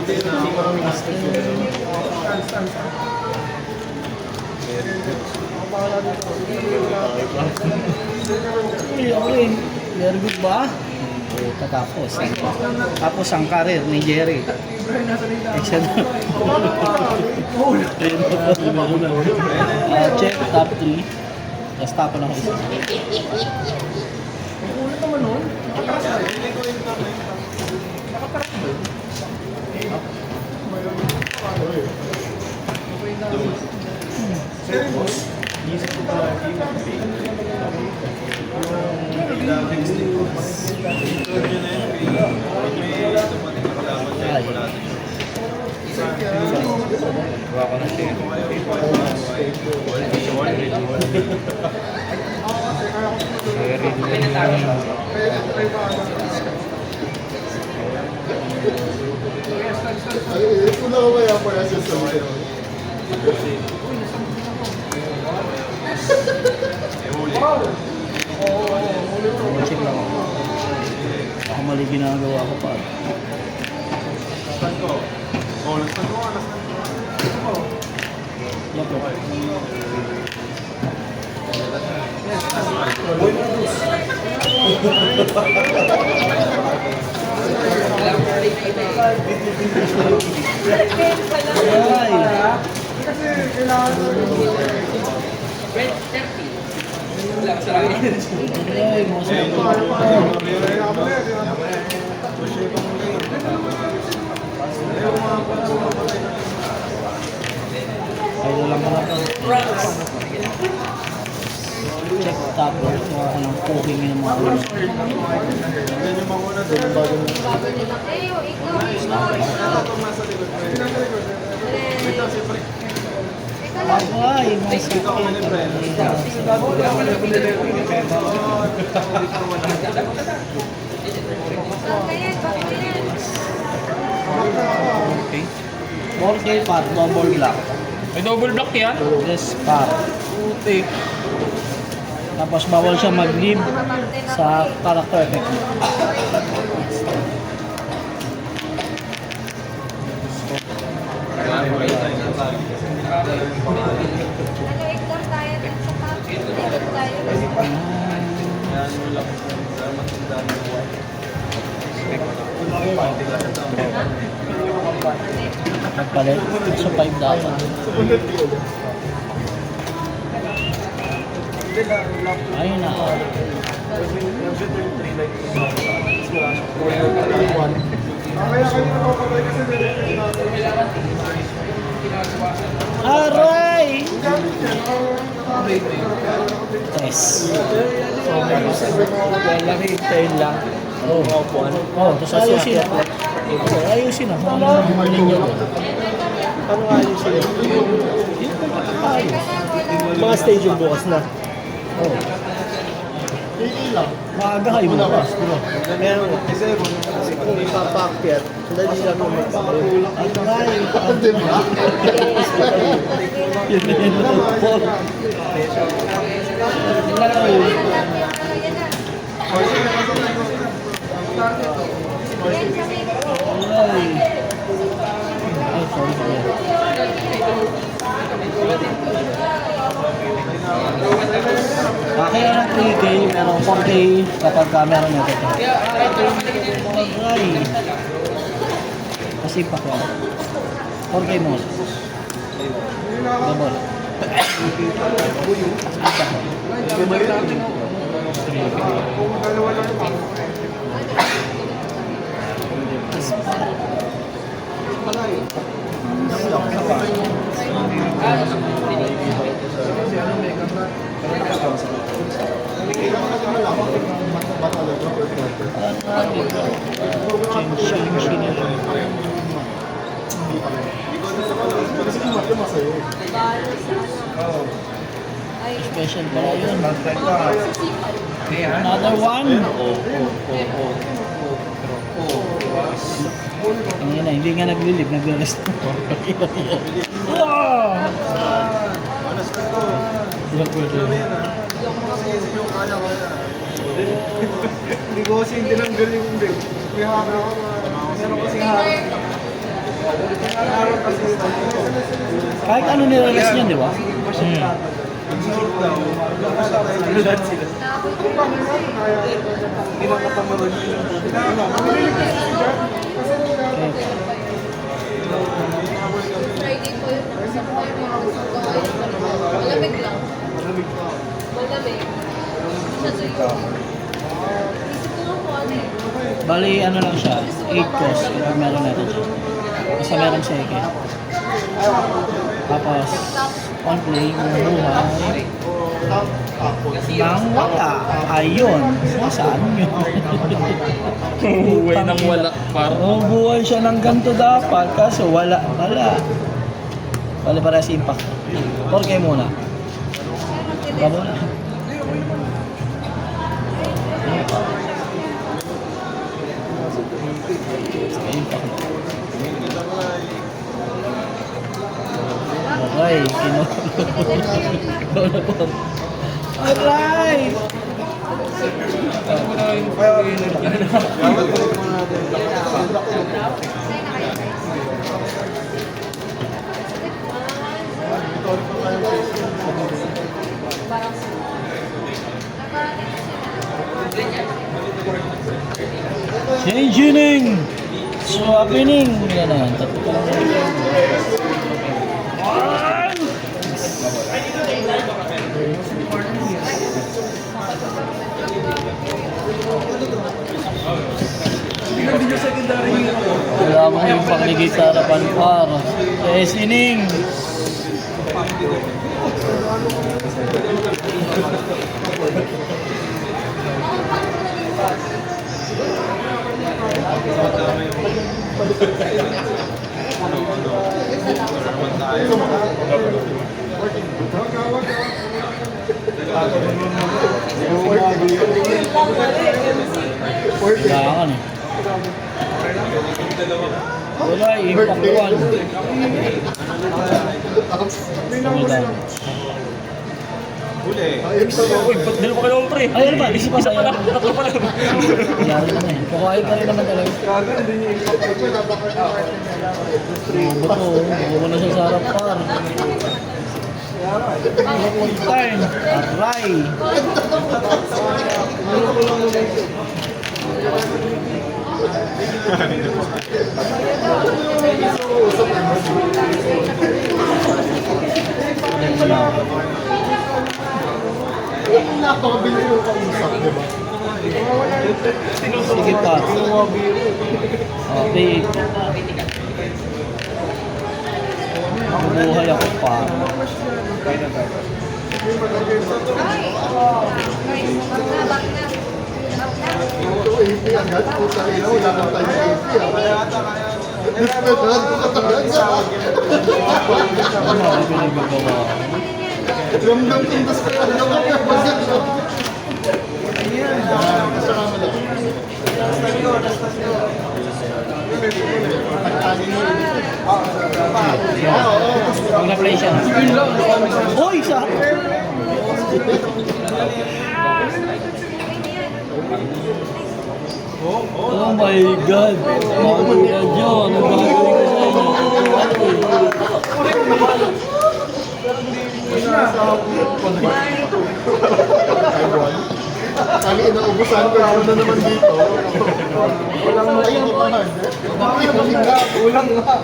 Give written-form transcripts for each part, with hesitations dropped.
Okay, very good ba? Tapos ang career ni Jerry. Check top 3. Tapos tapo ng isa. Ulit naman nun. Ito na ko kaya pala siya sa mga Check lang ako. Ako mali ginagawa ko pa. Kasi kailangan Ayun lang ko na to. Check tapos mga ako ng cooking ng mga ulo. Ay, mas okay. 4K par, double black. May double block yan? Yes, par. Putik. Tapos bawal siya mag-leave sa character effect. Nagpalit sa 5 dapat. Ayun na. kaya kayo napapagay kasi Aray! Test. Laki hintayin lang. Oh, tapos ayusin na. Ayusin na. Ano linya doon? Paano ayusin yun? Ayos. Mga stage yung bukas na. Oh. Maaga kayo bukas, di ba? Meron. Kasi kung ipapakyat, dali lang yung magpapakul. Aray! Di ba? Yun na yun na. Paul. Ay, sorry. Kaya ng 3K, pero 4K kapag camera nyo ito. Ay. Kasi pa ko. 4K mo. Double. Special pala yun. Another one. Ang na, hindi nga nag-live, nag-rest. Hindi ko kasi tinanggal yung bill. May haka ako. Meron kasing haka. Kahit ano nirelease niyan, di ba? Okay. Friday po yun. Sa Friday po yun. Malamig lang. Malamig. Siya sa iyo. Isip ko nga po ano eh. Bali, ano lang siya, 8 course kapag meron natin siya. Basta meron seke. Tapos, on play, buhay. Nang wala. Ayun. Nasaan yun? Buhay nang wala. Oh, buhay siya ng ganito dapat. Kaso wala. Bali para sa impact. 4K muna. Bravo na. Impact. Okay, Alright! Changing! Swapping! Yan na yan. Tatlo pa lang yan. Wala mo yung pakligay sa harapan par. Sining! Kailangan eh. Wala, impact one. Dalo pa kayo pre. Ay, ano ba? Isip pa sa'yo. Nangyari naman eh. Kukuhain ka rin naman talaga. Buto, buko na siya sa harap par. Turn. Aray. Napakabili yung kausap, di ba? Sige pa. Okay. Buhay ako pa. Ito, 80 agad. Puta ina, wala kang time 80. Dispetrad ko katagal sa Ano ako pinagagawa? ramdam kong dispetrad ko katagal. Pag na-play siya. Uy! Sa... Oh my God! Mahal ka dyan! Ano gagawin ko sa inyo? Kali inaubusan ko ano na naman dito. Walang ayun pa man. Ulang nga.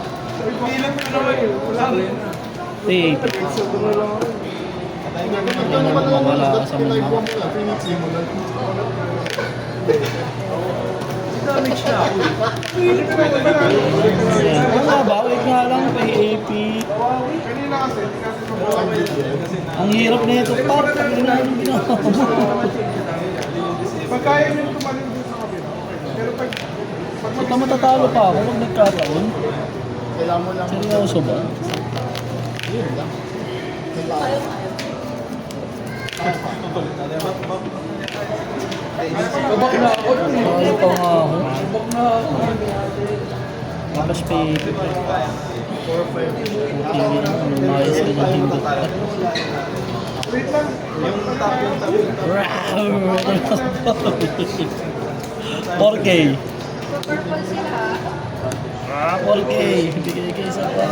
Bilang ko naman yun. Ulang. Tape. Ano naman mawala ka sa mga... Damage na ako. Wala ba? Wait nga lang. PAP. Kanina kasi, Ang hirap na ito. Par, pag ginagawa ginawa mo. pag kaya nyo tumaling doon sa kabila, pero pag Ito matatalo pa ako pag nagkataon. Kailangan mo lang. Seryoso ba? Yun lang. babak na ako. Kaya pa nga ako. Babak na ako. Tapos PAP. Puting yun. Lumayas ka ng hindi. Wait lang. Yung tap. 4K. Purple sila. 4K. Bigay kayo sa par.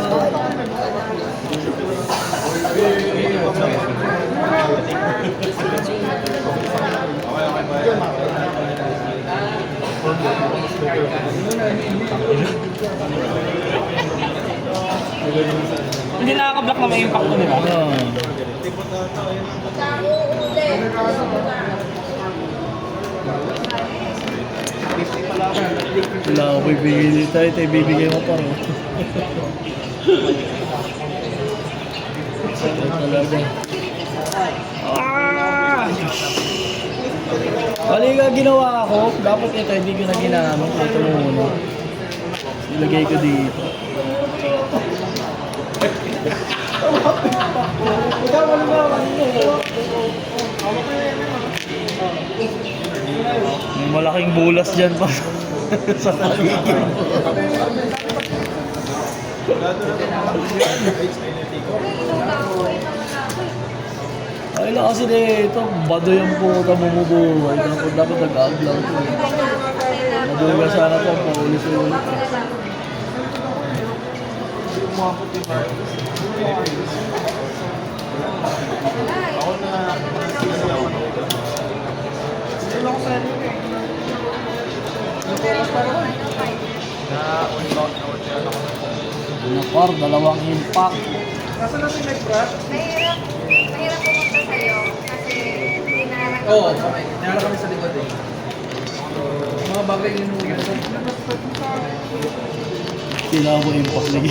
Hindi nakaka-block na may impact ko, di ba? Ano? Wala ako bibigay tayo. Tayo bibigay mo pa rin. Ito talaga. Ah! Bali nga ginawa ko. Dapat ito hindi ko na ginamit. Ito muna. Ilagay ko dito. May malaking bulas dyan pa sa paligid. Ay lang kasi dito, bado yung puta bumubuhay. Dapat nag-aglaw ko. Mabuga sana po, paulit-ulit. Nakor, dalawang impact. Nasaan na si Nag-Brad? Mahirap pumunta sa'yo kasi hindi na Oo, nara kami sa likod eh. Mga bagay yung Kailangan ko impact lagi.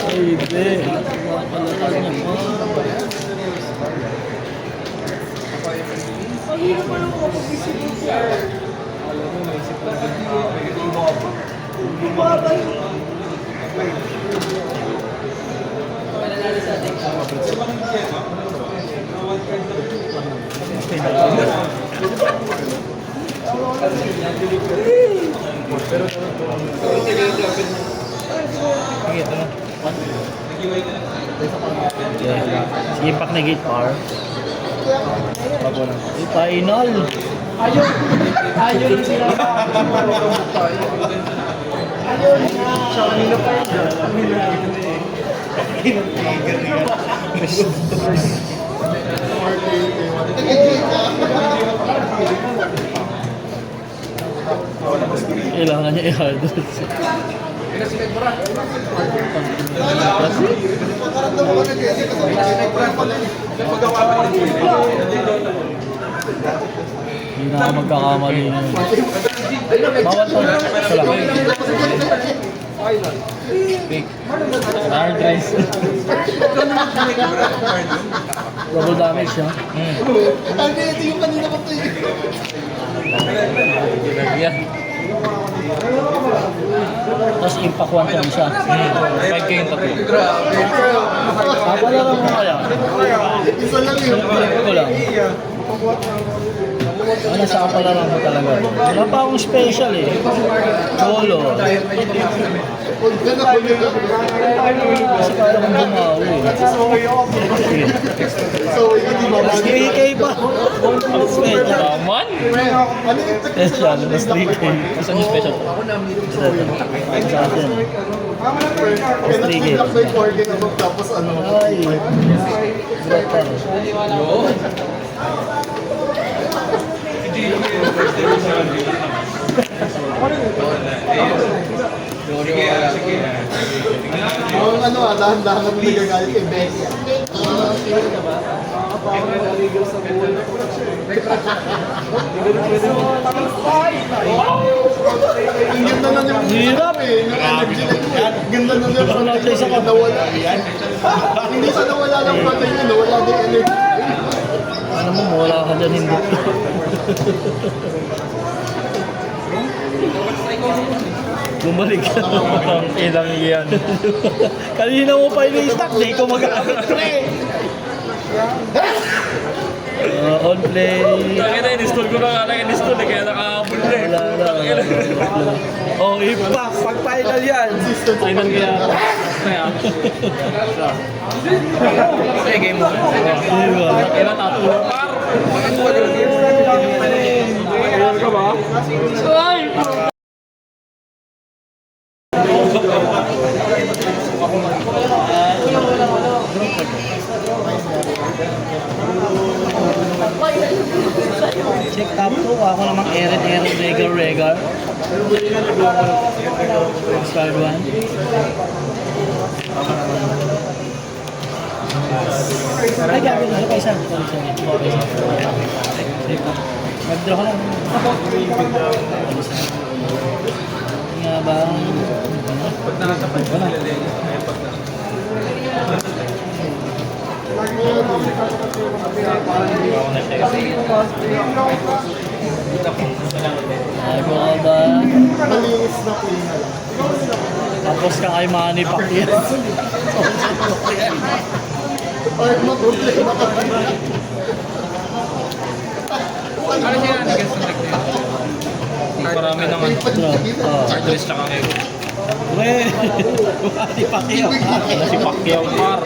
Ay, be. Napapalakas niya. Si impact na gate power. Final. Ayun sila. Sa kanina pa yun. Kailangan niya i-hard. Hindi na ako magkakamali na yun. Bawal to. Ito lang. Hard race. Double damage siya. Yan. Tapos impact 1 to siya. 5K yung tatlo. Papalaro mo kaya? Isa lang yun. Pilit ko lang. Ano sa kapalaro mo talaga? Wala pa akong special eh. Cholo. Huwag ka na huli ka. Kasi kaya kong bumawi eh. So, hindi ba Mas 3K pa. Special. Taman? Ano yung Special. Mas 3K. Saan yung special? Sa atin. Kaya nag-lock na yung organ ako tapos ano. Ay. Burat pa. Yung ano dahan-dahan na nagagalit kay Becky. Ang ganda na yung Hirap. energy na yun. Ganda na yung Baka natin sa nawala. Hindi sa nawala ng patay yun, nawala din energy. Ano mo, mawala ka dyan hindi. Bumalik ka. Ang ilang yan. Kanina mo pa ini-stack, di ko mag-aamit pre. On play. Kaya na, in-install ko na nga lang in-install eh, kaya nakahabol na eh. Wala. Oh, impact. Pag final yan. Final kaya. Kaya. Sige, game mo. Diba? Kaya tatlo par. Ay! Check top 2, ako namang Eren, Regar. Squad 1. Ay, gabi ko sa isa. Mag-draw ka lang. Nga ba? Ano ka ba? Malinis na play na lang. Tapos ka kay Manny Pacquiao. Ay, maproblema ka. Ano siya nag-guess sa tech na yun? Marami naman. Chargers tsaka kayo. Weh! Manny Pacquiao. Si Pacquiao par.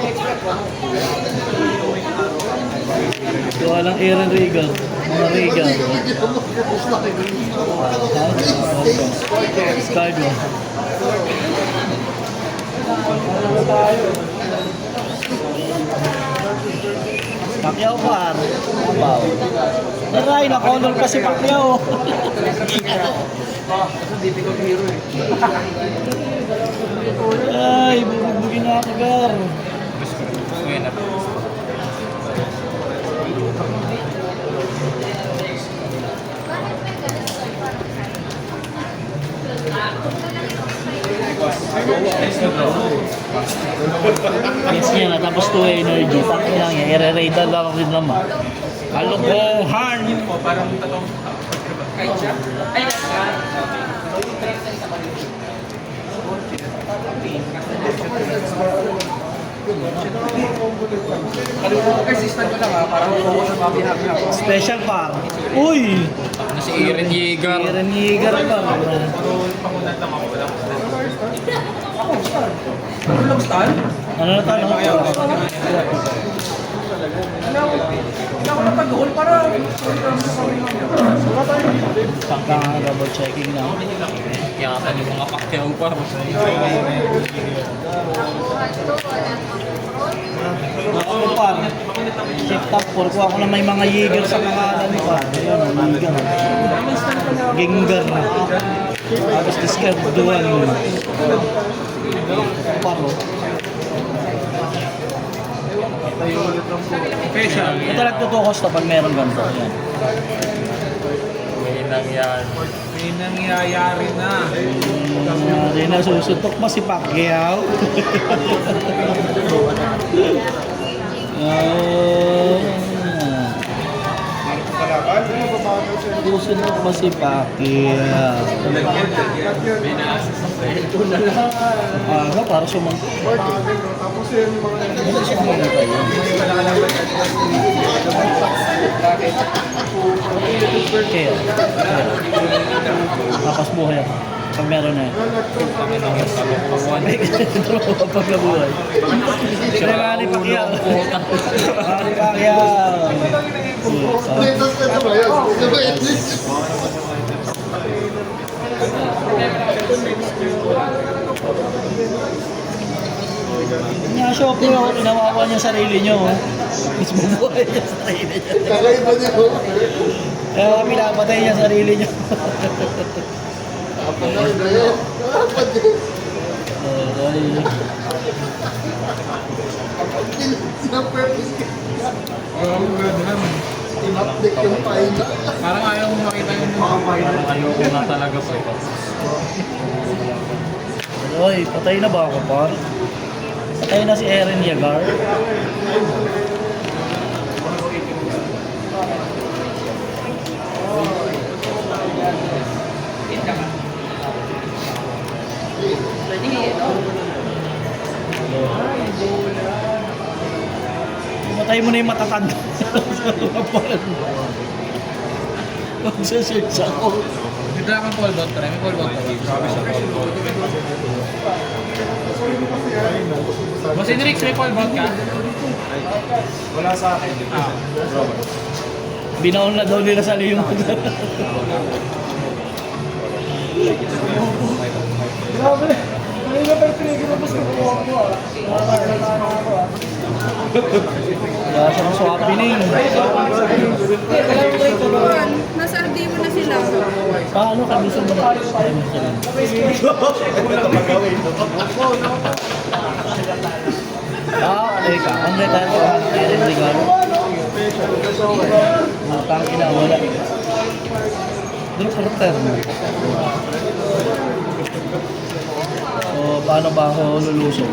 Gawa lang Aaron Regal. Mga Regal. Squad 1. Pacquiao par. Abaw. Naray, na-color pa si Pacquiao. Ay, bubugin na ako, Gar. Yes niya na, tapos 2 energy. Pakin lang yan, i-re-rate lang rin naman. Kalokohan! Special par. Uy! Si Eren Yeager. Aaron Yeager pa. Ano na tanong ko? Pagka double checking na. Yata yung mga Pacquiao par. Ako par. Check top 4 ko. Ako na may mga Yeager sa pangalan ni par. Ayun, Yeager. Gengar na. Tapos discard duwan. Paro. Ito nagtutukos to pag meron ganito. Yan. May nangyari. May nangyayari na. Hindi na susutok pa si Pacquiao. Susutok pa si Pacquiao. Ano para sumuntok? Tapos yung mga Ano sumuntok tayo? Kaya. Tapos buhay ako. Pag meron na yan. Pag nabuhay. Siyempre Manny Pacquiao. Manny Pacquiao. Latest na ito ba yun? Ito ba yun? Nga-shopping ako, kinawawa niya sarili niyo. Mismo buhay niya sarili niya. Kakaiba niya ko. Kaya pinapatay niya sarili niyo. Dapat na yun. Dapat yun. Na purpose ka. In-update yung file na. Parang ayaw mo makita yung mga final. Ayaw ko na talaga po ito. Oy, patay na ba ako, par? Patay na si Eren Yeager. Patay mo na yung matatanda. Magsasearch ako. Dito lang ang call bot. May call bot. Sabi sa call bot. Boss Enrix, may call bot ka? Wala sa akin. Binaon na daw nila sa liyong. Grabe. Kanina pa yung pinigilabas ko po ako ah. Nakakagala na ako ah. Kaya siya ng swapping. Nasa RD mo na sila. Paano kami sa mga teka. Ang retire ko ang regalo. Utang ina, wala. Drop return. So, paano ba ako lulusong?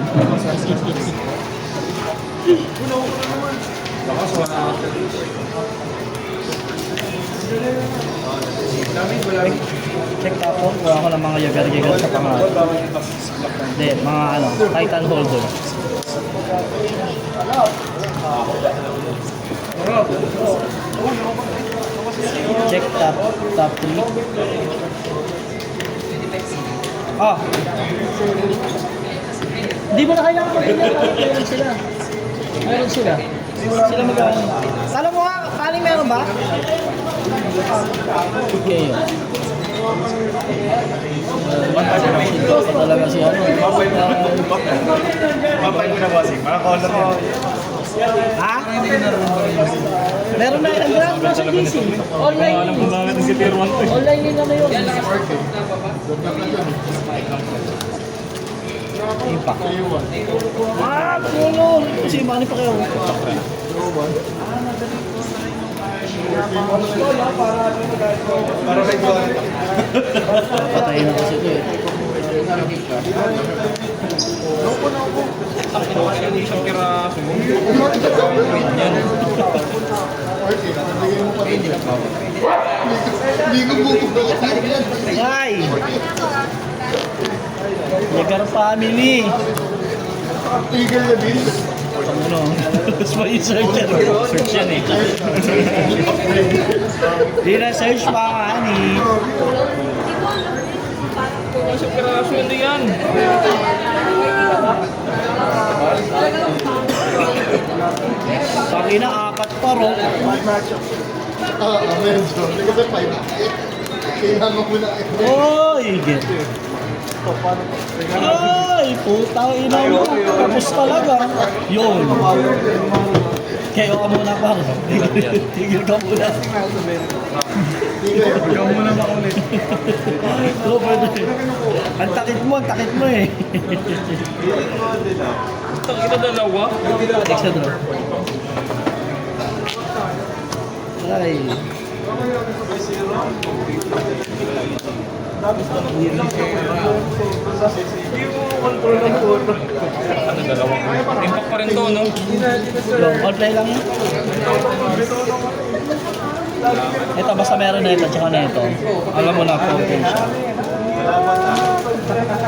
Check tapon, kuha ko ng mga yagar-yagar sa pangalan. Hindi, mga ano, Titan holder. Check top 3. Ah! Hindi mo na kailangan mag-ilan. Meron sila. Meron sila. Sila mag-ano. Alam mo nga, kaling meron ba? Okay. Ito talaga si ano. Papay ko na bossing. Mga color yan. Ha? Meron na yung ground sa GC. Online Alam ko bakit si Tier 1 to eh. Online yun na yun. Impact. Ah, pulo. Kasi mani pa kayo. Para may color. Patayin na kasi ito eh. Hindi siya piraso. Hindi ko bubukas yan. Ay! Yagar family. Tigil na din. Ano? Mas may search yan. Search yan eh. Di na search pa nga ni. Hindi siya piraso, hindi yan. Paki na apat pa ro. Medyo. Kasi 5. Kailangan mo na. Oy! Get. Ay! Putang ina mo. Tapos talaga. Yun. Kaya ka muna pa. Tigil ka muna. Ikaw muna makulit. Oo, pwede. Ang takit mo eh. Ito, kita dalawa. Extra draw. Ay. Ano, dalawa. Impact pa rin to, no? Long all play lang yan. Ito, basta meron na ito, tsaka na ito. Alam mo na, 4K siya.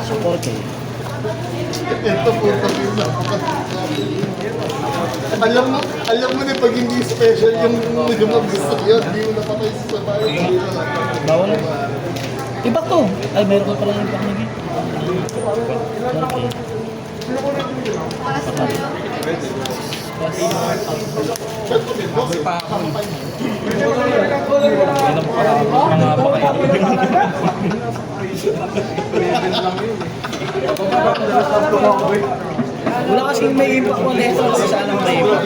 So, 4K. Ito po kasi alam mo na pag hindi special yung gusto yun, hindi mo napatay sa bayan. Bawal na. Impact to. Ay, meron ko pala yung impact na gito. 4K. Para sa tayo. Yan ang mga baka. Wala kasing may impact mo nito. Sana may impact.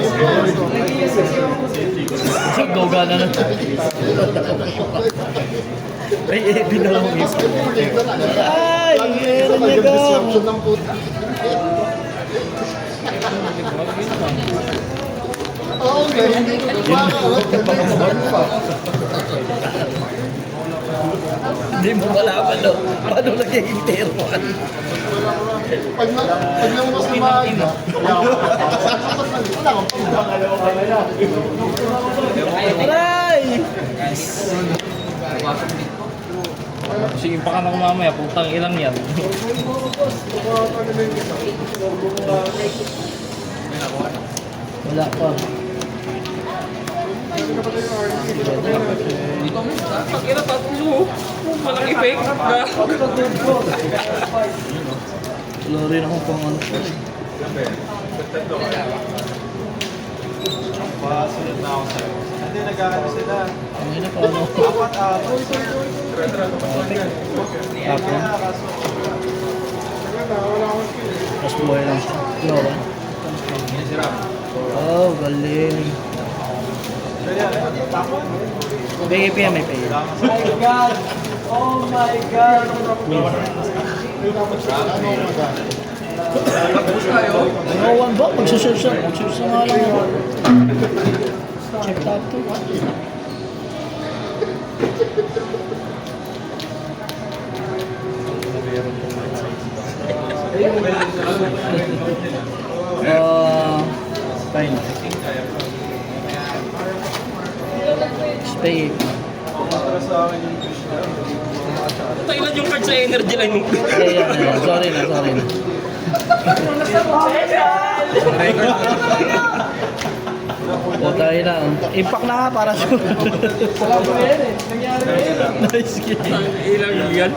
So, goga na nun. Ay, binaw mo impact. Ay, meron niya ka. Disruption ng puta. Oo, hindi ko pa. Hindi mo malaman, no? Paano nagiging tier 1? Pag namunas na maaga, wala akong Aray! Sige pa ka na mamaya, putang ilang yan. Wala pa. Pag ina tatlo, walang effect. Wala rin ako pang ano. Pasunod na ako sa'yo. Hindi, nag-ano sila. Ang ina pa ano. Apat. Tapos, tapos buhay lang siya. Lowa. Oh, galing. May PM, may PM. My God! Oh my God! No one ba? Magsusearch na. Magsusearch na nga lang. Check top 2. Fine. Spade. Tayo lang yung card sa energy lang yung... Ayan. Sorry na. Tayo na. Impact na nga para sa... Wala po yan eh. Nangyari na yan. Nice game. Ilang yan.